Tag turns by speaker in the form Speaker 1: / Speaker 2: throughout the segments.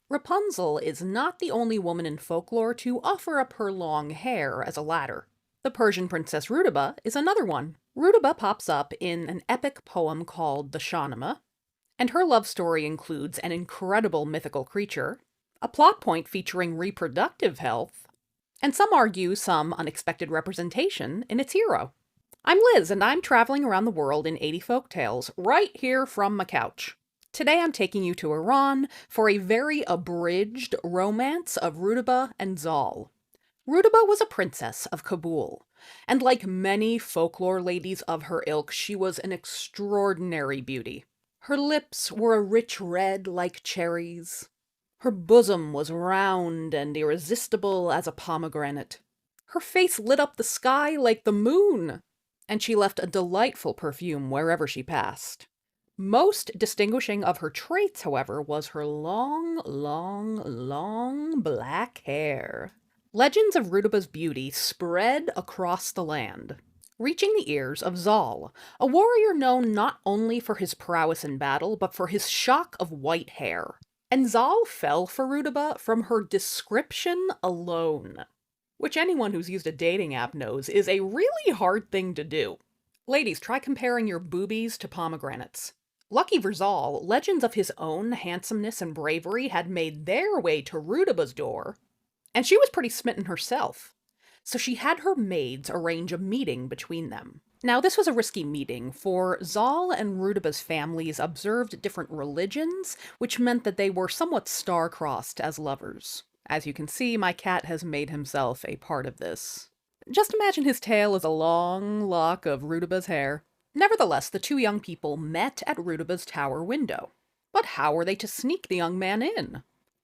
Speaker 1: Rapunzel is not the only woman in folklore to offer up her long hair as a ladder. The Persian princess Rudabeh is another one. Rudabeh pops up in an epic poem called the Shahnameh, and her love story includes an incredible mythical creature, a plot point featuring reproductive health, and some argue some unexpected representation in its hero. I'm Liz, and I'm traveling around the world in 80 folktales, right here from my couch. Today I'm taking you to Iran for a very abridged romance of Rudabeh and Zal. Rudabeh was a princess of Kabul, and like many folklore ladies of her ilk, she was an extraordinary beauty. Her lips were a rich red like cherries. Her bosom was round and irresistible as a pomegranate. Her face lit up the sky like the moon, and she left a delightful perfume wherever she passed. Most distinguishing of her traits, however, was her long black hair. Legends of Rudabeh's beauty spread across the land, reaching the ears of Zal, a warrior known not only for his prowess in battle, but for his shock of white hair. And Zal fell for Rudabeh from her description alone, which anyone who's used a dating app knows is a really hard thing to do. Ladies, try comparing your boobies to pomegranates. Lucky for Zal, legends of his own handsomeness and bravery had made their way to Rudabeh's door, and she was pretty smitten herself, so she had her maids arrange a meeting between them. Now, this was a risky meeting, for Zal and Rudabeh's families observed different religions, which meant that they were somewhat star-crossed as lovers. As you can see, my cat has made himself a part of this. Just imagine his tail as a long lock of Rudabeh's hair. Nevertheless, the two young people met at Rudabeh's tower window. But how were they to sneak the young man in?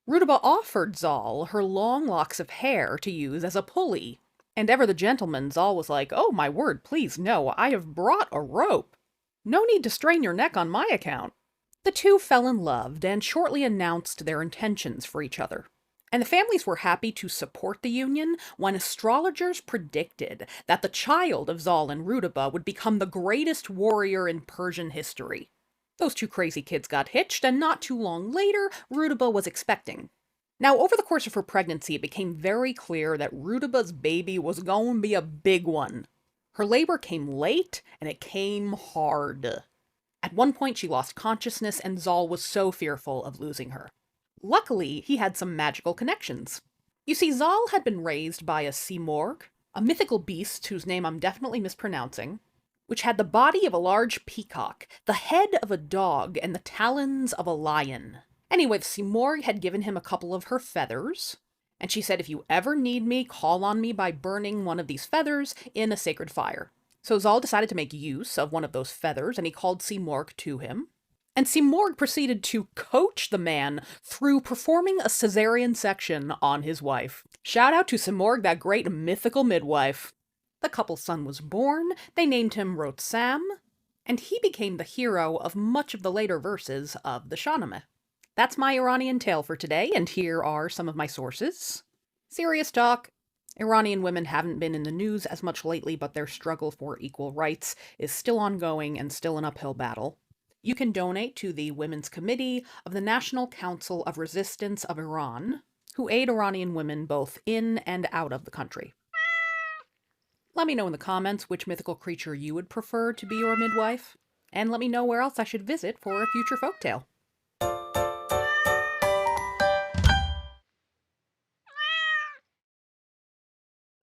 Speaker 1: Rudabeh offered Zal her long locks of hair to use as a pulley, and ever the gentleman, Zal was like, "Oh, my word, please, no, I have brought a rope. No need to strain your neck on my account." The two fell in love and shortly announced their intentions for each other. And the families were happy to support the union when astrologers predicted that the child of Zal and Rudabeh would become the greatest warrior in Persian history. Those two crazy kids got hitched, and not too long later, Rudabeh was expecting. Now, over the course of her pregnancy, it became very clear that Rudabeh's baby was going to be a big one. Her labor came late, and it came hard. At one point, she lost consciousness, and Zal was so fearful of losing her. Luckily, he had some magical connections. You see, Zal had been raised by a Simorgh, a mythical beast whose name I'm definitely mispronouncing, which had the body of a large peacock, the head of a dog, and the talons of a lion. Anyway, the Simorgh had given him a couple of her feathers, and she said, "If you ever need me, call on me by burning one of these feathers in a sacred fire." So Zal decided to make use of one of those feathers, and he called Simorgh to him. And Simorgh proceeded to coach the man through performing a cesarean section on his wife. Shout out to Simorgh, that great mythical midwife. The couple's son was born, they named him Rotsam, and he became the hero of much of the later verses of the Shahnameh. That's my Iranian tale for today, and here are some of my sources. Serious talk. Iranian women haven't been in the news as much lately, but their struggle for equal rights is still ongoing and still an uphill battle. You can donate to the Women's Committee of the National Council of Resistance of Iran, who aid Iranian women both in and out of the country. Let me know in the comments which mythical creature you would prefer to be your midwife, and let me know where else I should visit for a future folktale.